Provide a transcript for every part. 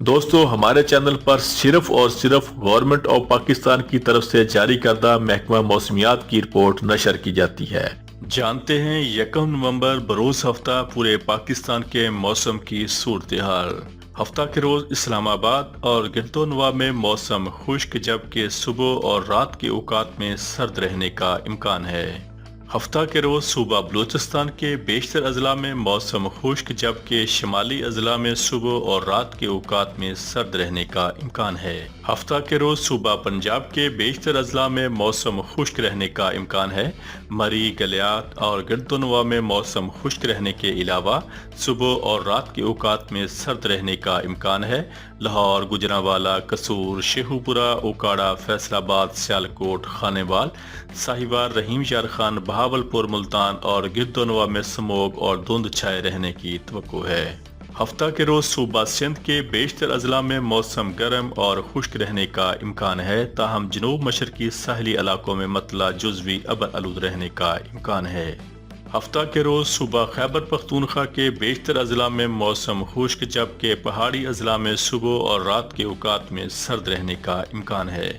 دوستو ہمارے چینل پر صرف اور صرف گورنمنٹ آف پاکستان کی طرف سے جاری کردہ محکمہ موسمیات کی رپورٹ نشر کی جاتی ہے۔ جانتے ہیں 1 نومبر بروز ہفتہ پورے پاکستان کے موسم کی صورتحال۔ ہفتہ کے روز اسلام آباد اور گنٹو نوا میں موسم خشک جبکہ صبح اور رات کے اوقات میں سرد رہنے کا امکان ہے۔ ہفتہ کے روز صوبہ بلوچستان کے بیشتر اضلاع میں موسم خشک جبکہ شمالی اضلاع میں صبح اور رات کے اوقات میں سرد رہنے کا امکان ہے۔ ہفتہ کے روز صوبہ پنجاب کے بیشتر اضلاع میں موسم خشک رہنے کا امکان ہے۔ مری، گلیات اور گنٹونوا میں موسم خشک رہنے کے علاوہ صبح اور رات کے اوقات میں سرد رہنے کا امکان ہے۔ لاہور، گجرانوالہ، قصور، شیخو پورہ، اوکاڑا، فیصل آباد، سیالکوٹ، خانے وال، ساہیوال، رحیم یار خان، بہاولپور، ملتان اور گردونوا میں سموگ اور دھند چھائے رہنے کی توقع ہے۔ ہفتہ کے روز صوبہ سندھ کے بیشتر اضلاع میں موسم گرم اور خشک رہنے کا امکان ہے، تاہم جنوب مشرقی ساحلی علاقوں میں مطلع جزوی ابر آلود رہنے کا امکان ہے۔ ہفتہ کے روز صوبہ خیبر پختونخوا کے بیشتر اضلاع میں موسم خشک جبکہ پہاڑی اضلاع میں صبح اور رات کے اوقات میں سرد رہنے کا امکان ہے۔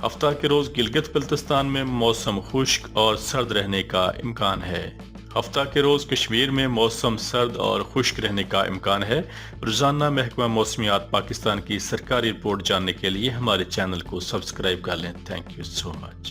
ہفتہ کے روز گلگت بلتستان میں موسم خشک اور سرد رہنے کا امکان ہے۔ ہفتہ کے روز کشمیر میں موسم سرد اور خشک رہنے کا امکان ہے۔ روزانہ محکمہ موسمیات پاکستان کی سرکاری رپورٹ جاننے کے لیے ہمارے چینل کو سبسکرائب کر لیں۔ Thank you so much.